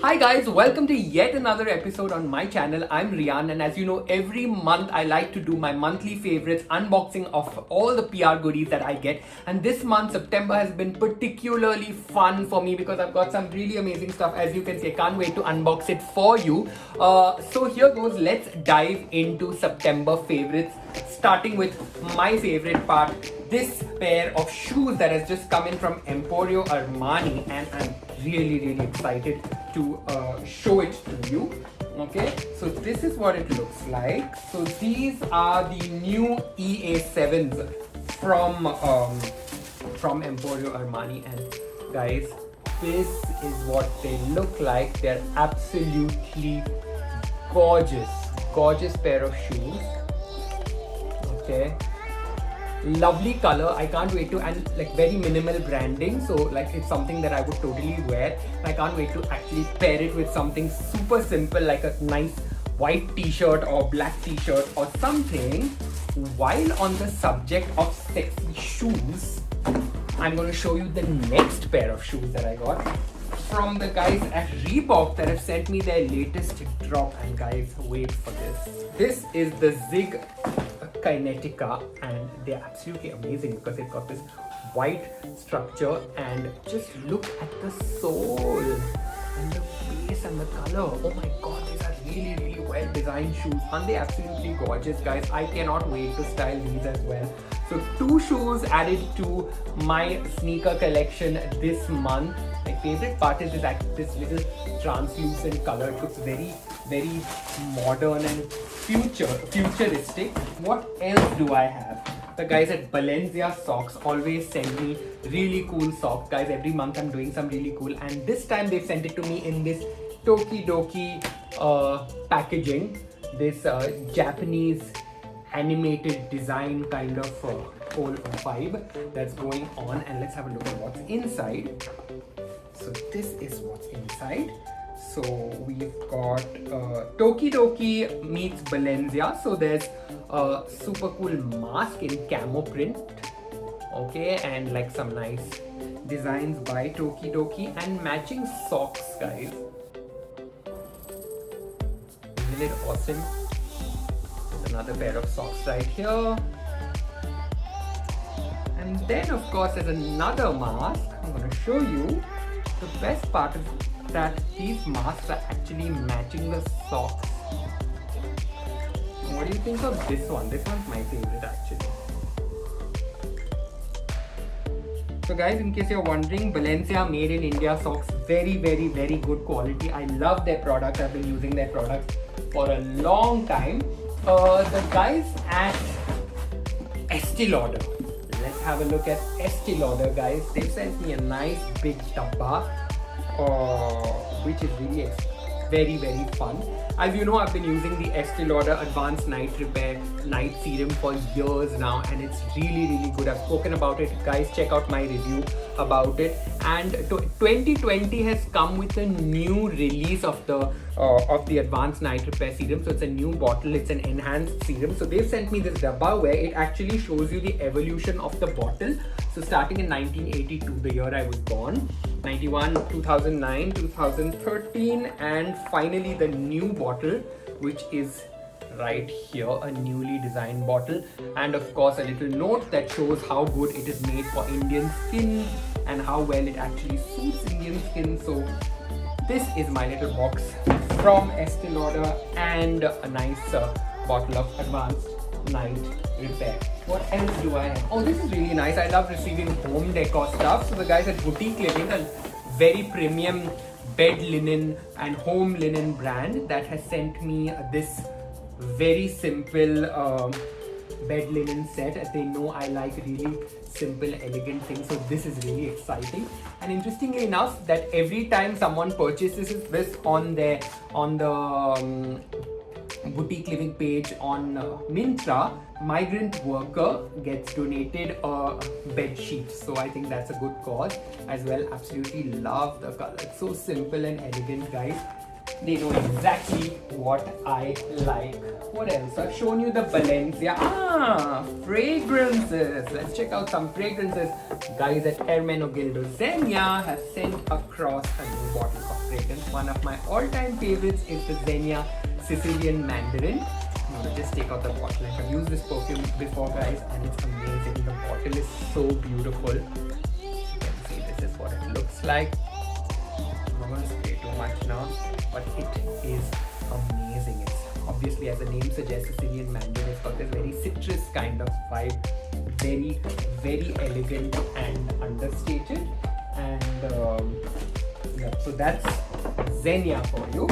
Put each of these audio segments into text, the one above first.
Hi guys, welcome to yet another episode on my channel. I'm Rian, and as you know, every month I like to do my monthly favorites unboxing of all the PR goodies that I get. And this month, September, has been particularly fun for me because I've got some really amazing stuff. As you can see, I can't wait to unbox it for you. So here goes. Let's dive into September favorites, starting with my favorite part, this pair of shoes that has just come in from Emporio Armani, and I'm really excited to show it to you. Okay, so this is what it looks like. So these are the new EA7s from Emporio Armani, and guys, this is what they look like. They're absolutely gorgeous pair of shoes. Okay, lovely color. I can't wait to, and like very minimal branding, so like it's something that I would totally wear. I can't wait to actually pair it with something super simple like a nice white t-shirt or black t-shirt or something. While on the subject of sexy shoes, I'm going to show you the next pair of shoes that I got from the guys at Reebok that have sent me their latest drop. And guys, wait for this. This is the Zig Kinetica, and they're absolutely amazing because they've got this white structure, and just look at the sole and the base and the color. Oh my god, these are really well designed shoes. Aren't they absolutely gorgeous, guys? I cannot wait to style these as well. So 2 shoes added to my sneaker collection this month. My favorite part is this little translucent color. It looks very modern and futuristic. What else do I have? The guys at Balenciaga Socks always send me really cool socks. Guys, every month I'm doing some really cool, and this time they've sent it to me in this Tokidoki packaging. This Japanese animated design kind of whole vibe that's going on, and let's have a look at what's inside. So this is what's inside. So we've got Tokidoki meets Balenciaga. So there's a super cool mask in camo print, okay, and like some nice designs by Tokidoki and matching socks, guys. Isn't it awesome? There's another pair of socks right here. And then of course there's another mask. I'm going to show you. The best part is that these masks are actually matching the socks. What do you think of this one? This one's my favorite actually. So guys, in case you're wondering, Balenciaga made in India socks, very good quality. I love their products. I've been using their products for a long time. The guys at Estee Lauder. Let's have a look at Estee Lauder, guys. They've sent me a nice big dabba, which is really very fun. As you know, I've been using the Estee Lauder Advanced Night Repair Night Serum for years now, and it's really good. I've spoken about it, guys. Check out my review about it. And 2020 has come with a new release of the Advanced Night Repair Serum. So it's a new bottle. It's an enhanced serum. So they've sent me this dabba where it actually shows you the evolution of the bottle. So starting in 1982, the year I was born, 91, 2009, 2013, and finally the new bottle, which is right here, a newly designed bottle, and of course a little note that shows how good it is made for Indian skin and how well it actually suits Indian skin. So this is my little box from Estee Lauder and a nice bottle of Advanced Night Repair. What else do I have? Oh, this is really nice. I love receiving home decor stuff. So the guys at Boutique Living, a very premium bed linen and home linen brand, that has sent me this very simple bed linen set, as they know I like really simple, elegant things. So this is really exciting. And interestingly enough, that every time someone purchases this on the Boutique Living page on Myntra, migrant worker gets donated a bed sheet. So I think that's a good cause as well. Absolutely love the color. It's so simple and elegant, guys. They know exactly what I like. What else? I've shown you the Balenciaga fragrances. Let's check out some fragrances. Guys at Hermenegildo Zegna have sent across a new bottle of fragrance. One of my all-time favorites is the Zegna Sicilian Mandarin. I'm gonna just take out the bottle. I've used this perfume before, guys, and it's amazing. The bottle is so beautiful. You can see this is what it looks like. I'm not gonna spray too much now, but it is amazing. It's obviously, as the name suggests, Sicilian Mandarin. It's got this very citrus kind of vibe, very, very elegant and understated. And yeah, so that's Zegna for you.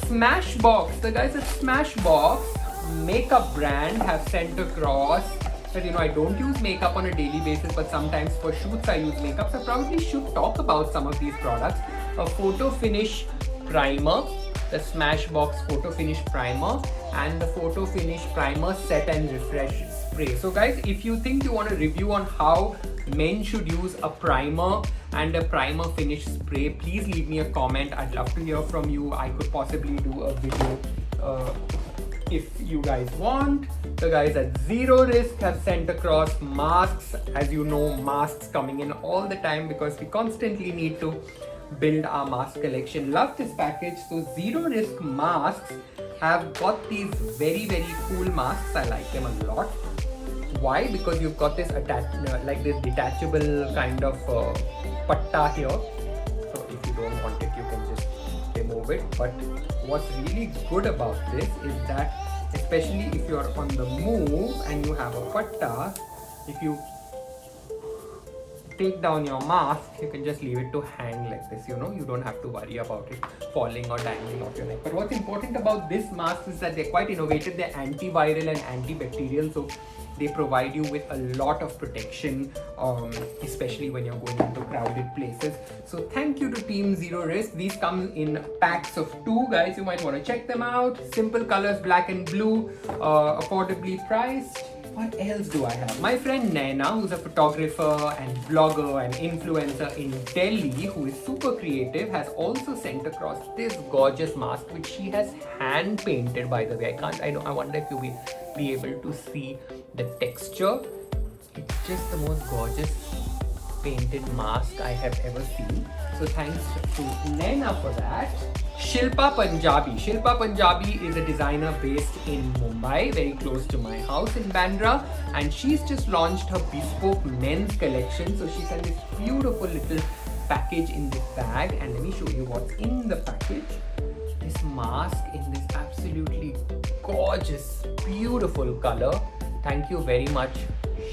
Smashbox, the guys at Smashbox makeup brand have sent across that, I don't use makeup on a daily basis, but sometimes for shoots I use makeup, so I probably should talk about some of these products. A photo finish primer, the Smashbox photo finish primer, and the photo finish primer set and refresh spray. So guys, if you think you want a review on how men should use a primer and a primer finish spray, please leave me a comment. I'd love to hear from you. I could possibly do a video if you guys want. The guys at Zero Risk have sent across masks. As you know, masks coming in all the time because we constantly need to build our mask collection. Love this package. So Zero Risk masks have got these very, very cool masks. I like them a lot. Why? Because you've got this like this detachable kind of patta here. So if you don't want it, you can just remove it. But what's really good about this is that, especially if you're on the move and you have a patta, if you take down your mask, you can just leave it to hang like this, you don't have to worry about it falling or dangling off your neck. But what's important about this mask is that they're quite innovative. They're antiviral and antibacterial, so they provide you with a lot of protection, especially when you're going into crowded places. So thank you to Team Zero Risk. These come in packs of 2, guys. You might want to check them out. Simple colors, black and blue, affordably priced. What else do I have? My friend Naina, who's a photographer and blogger and influencer in Delhi, who is super creative, has also sent across this gorgeous mask, which she has hand painted, by the way. I wonder if you will be able to see the texture. It's just the most gorgeous painted mask I have ever seen. So thanks to Naina for that. Shilpa Punjabi. Shilpa Punjabi is a designer based in Mumbai, very close to my house in Bandra, and she's just launched her bespoke men's collection. So she sent this beautiful little package in this bag, and let me show you what's in the package. This mask in this absolutely gorgeous, beautiful color. Thank you very much,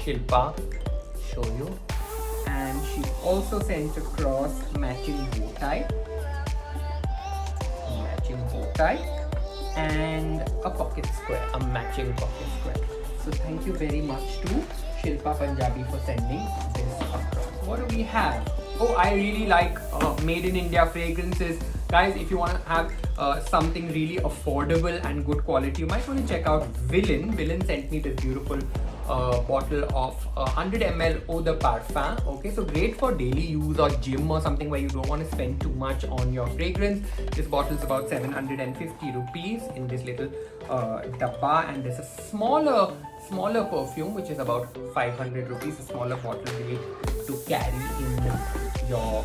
Shilpa. Show you. And she also sent across matching bow tie. And a pocket square, a matching pocket square. So thank you very much to Shilpa Punjabi for sending this across. What do we have? Oh, I really like made in India fragrances. Guys, if you want to have something really affordable and good quality, you might want to check out Villain. Villain sent me this beautiful bottle of 100 ml eau de parfum. Okay, so great for daily use or gym or something where you don't want to spend too much on your fragrance. This bottle is about 750 rupees in this little dabba, and there's a smaller perfume which is about 500 rupees, a smaller bottle great to carry in your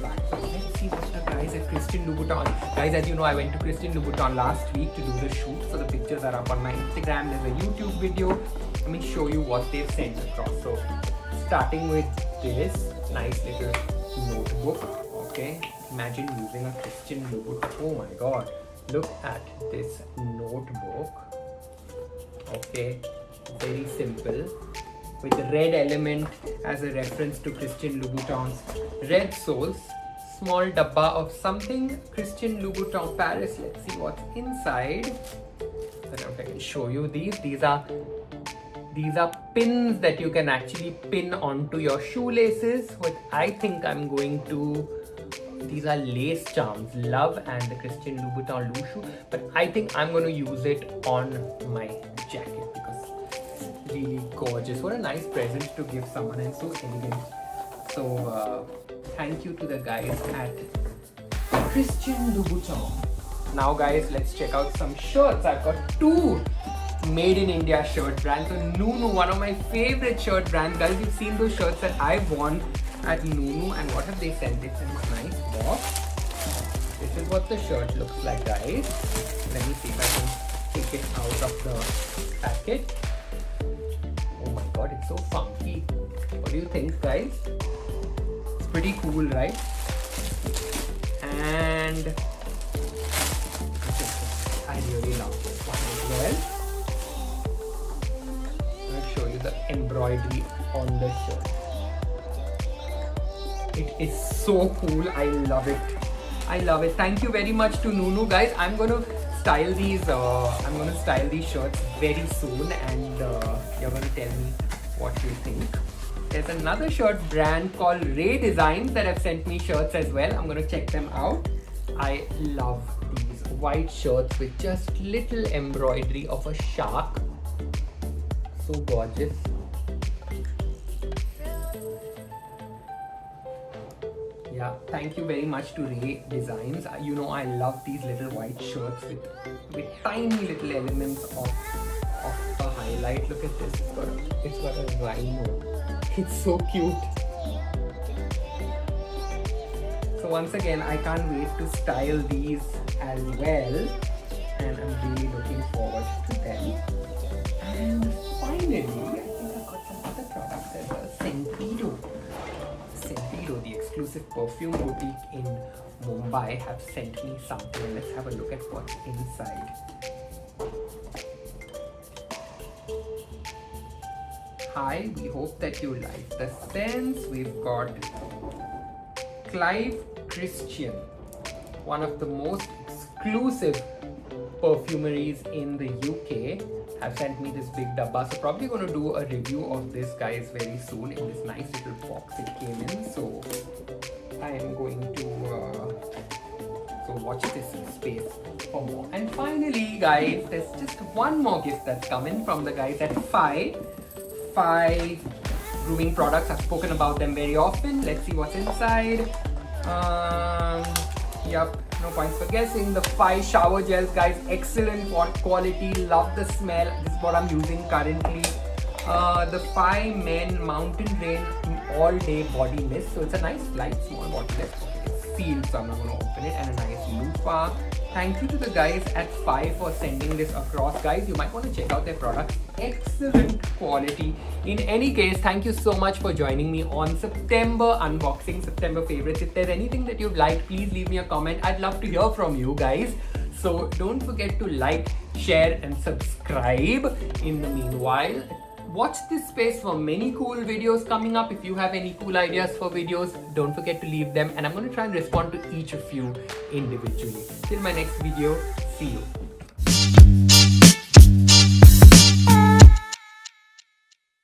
bag. So let's see what the guys at Christian Louboutin. Guys, as you know, I went to Christian Louboutin last week to do the shoot, so the pictures are up on my Instagram. There's a YouTube video. Let me show you what they've sent across. So starting with this nice little notebook. Okay, imagine using a Christian Louboutin. Oh my god, look at this notebook. Okay, very simple, with the red element as a reference to Christian Louboutin's red soles. Small dabba of something Christian Louboutin Paris. Let's see what's inside. I don't know if I can show you these. These are pins that you can actually pin onto your shoelaces. What I think I'm going to, these are lace charms, Love and the Christian Louboutin Louche, but I think I'm going to use it on my jacket because it's really gorgeous. What a nice present to give someone, and so elegant. So thank you to the guys at Christian Louboutin. Now guys, let's check out some shirts. I've got two made in India shirt brands. So Nunu, one of my favorite shirt brands. Guys, you've seen those shirts that I've worn at Nunu, and what have they sent? It's in this nice box. This is what the shirt looks like, guys. Let me see if I can take it out of the packet. Oh my god, it's so funky. What do you think, guys? It's pretty cool, right? And I really love this one as well. I'll show you the embroidery on the shirt. It is so cool. I love it. I love it. Thank you very much to Nunu, guys. I'm gonna style these. I'm gonna style these shirts very soon, and you're gonna tell me what you think. There's another shirt brand called Ray Designs that have sent me shirts as well. I'm gonna check them out. I love these white shirts with just little embroidery of a shark. So gorgeous. Yeah, thank you very much to Ray Designs. You know I love these little white shirts with tiny little elements of a highlight. Look at this. It's got a rhino. It's so cute. So once again, I can't wait to style these as well, and I'm really looking forward to them. And finally, I think I've got some other products as well. Sentido, the exclusive perfume boutique in Mumbai, have sent me something. Let's have a look at what's inside. Hi, we hope that you like the scents. We've got Clive Christian, one of the most exclusive perfumeries in the UK, have sent me this big dabba. So probably going to do a review of this, guys, very soon in this nice little box it came in. So I am going to watch this space for more. And finally, guys, there's just one more gift that's coming from the guys at Fi grooming products. I've spoken about them very often. Let's see what's inside. Yep, no points for guessing. The Fi shower gels, guys, excellent quality. Love the smell. This is what I'm using currently. The Fi Men Mountain Rain All Day Body Mist. So it's a nice light small bottle. It's sealed, so I'm not going to open it. And a nice loofah. Thank you to the guys at Fi for sending this across. Guys, you might want to check out their products. Excellent quality. In any case, thank you so much for joining me on September unboxing, September favorites. If there's anything that you've liked, please leave me a comment. I'd love to hear from you guys. So don't forget to like, share and subscribe. In the meanwhile, watch this space for many cool videos coming up. If you have any cool ideas for videos, don't forget to leave them, and I'm going to try and respond to each of you individually. Till my next video, see you.